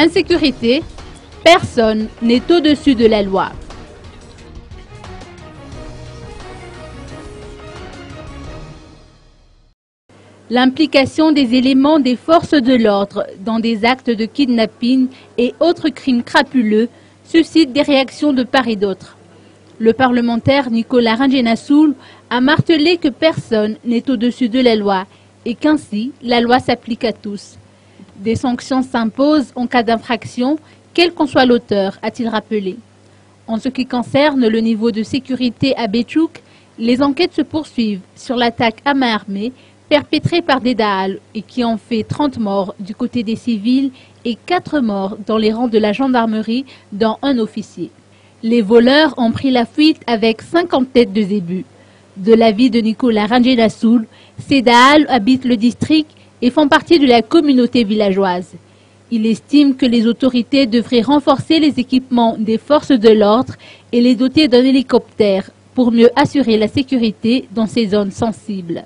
Insécurité, personne n'est au-dessus de la loi. L'implication des éléments des forces de l'ordre dans des actes de kidnapping et autres crimes crapuleux suscite des réactions de part et d'autre. Le parlementaire Nicolas Rangenassoul a martelé que personne n'est au-dessus de la loi et qu'ainsi la loi s'applique à tous. Des sanctions s'imposent en cas d'infraction, quel qu'en soit l'auteur, a-t-il rappelé. En ce qui concerne le niveau de sécurité à Bétchouk, les enquêtes se poursuivent sur l'attaque à main armée perpétrée par des Dahal et qui ont fait 30 morts du côté des civils et 4 morts dans les rangs de la gendarmerie, dont un officier. Les voleurs ont pris la fuite avec 50 têtes de zébus. De l'avis de Nicolas Rangenassoul, ces Dahal habitent le district et font partie de la communauté villageoise. Il estime que les autorités devraient renforcer les équipements des forces de l'ordre et les doter d'un hélicoptère pour mieux assurer la sécurité dans ces zones sensibles.